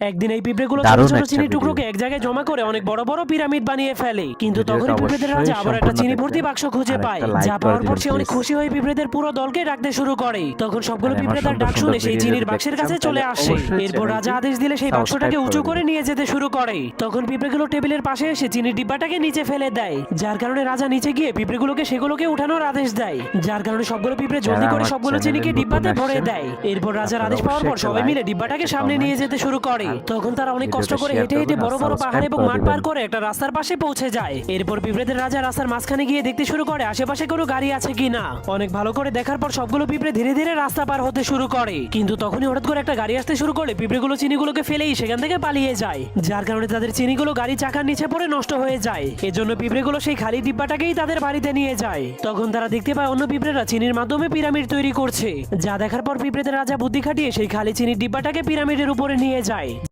একদিন এই পিঁপড়েগুলো ছোট দারুণ ছোট একটা চিনি ভিডিও। টুকরোকে এক জায়গায় জমা করে অনেক বড় বড় পিরামিড বানিয়ে ফেলে। কিন্তু ভিডিওটা তখনই পিঁপড়েদের রাজা অবশ্যই আবার একটা সম্পূর্ণ চিনি ভর্তি দেখবেন। বাক্স খুঁজে আর পায়, একটা লাইক যা করে পাওয়ার পর দিবেন সে অনেক প্লিজ। খুশি হয়ে পিঁপড়েদের পুরো দলকে ডাকতে শুরু করে। তখন সবগুলো আর পিঁপড়ে আমার তার সুন্দর ডাক সুন্দর শুনে সেই ভিডিও চিনির যদি বাক্সের দেখতে কাছে চান চলে তাহলে আসে। অবশ্যই এরপর রাজা চ্যানেলটি আদেশ দিলে সেই বাক্সটাকে সাবস্ক্রাইব উঁচু করে করে দিবেন। নিয়ে যেতে শুরু করে। তখন পিঁপড়েগুলো টেবিলের পাশে এসে চিনির ডিব্বাটাকে নিচে ফেলে দেয়, যার কারণে রাজা নিচে গিয়ে পিঁপড়েগুলোকে সেগুলোকে উঠানোর আদেশ দেয়, যার কারণে সবগুলো পিঁপড়ে যারা জলদি করে আমার সবগুলো চ্যানেলে চিনিকে নতুন ডিব্বাতে ভরে আসছেন, দেয়। এরপর রাজার আপনারা আদেশ পাওয়ার অবশ্যই পর একটা সবাই লাইক, মিলে ডিব্বাটাকে একটা সামনে নিয়ে কমেন্ট, যেতে শুরু করে। আর তখন তারা অনেক কষ্ট ভিডিওটা করে শেয়ার হেঁটে হেঁটে করবেন আর বড় বড় পাহাড় সাবস্ক্রাইব এবং করে মাঠ পার দিবেন। করে একটা রাস্তার পাশে পৌঁছে যায়। এরপর পিঁপড়েদের রাজা রাস্তার মাঝখানে গিয়ে দেখতে শুরু করে আশেপাশে কোনো গাড়ি আছে কিনা। অনেক ভালো করে দেখার পর সবগুলো পিঁপড়ে ধীরে ধীরে রাস্তা পার হতে শুরু করে। কিন্তু তখনই হঠাৎ করে একটা গাড়ি আসতে শুরু করে পিঁপড়েগুলো চিনিগুলোকে ফেলেই সেখান থেকে পালিয়ে যায়, যার কারণে তাদের চিনিগুলো গাড়ি চাকার নিচে পড়ে নষ্ট হয়ে যায়। এজন্য পিঁপড়েগুলো সেই খালি ডিব্বাটাকেই তাদের বাড়িতে নিয়ে যায়। তখন তারা দেখতে পায় অন্য পিঁপড়েরা চিনির মাধ্যমে পিরামিড তৈরি করছে, যা দেখার পর পিঁপড়েদের রাজা বুদ্ধি খাটিয়ে সেই খালি চিনির ডিব্বাটাকে পিরামিডের উপরে নিয়ে যায়।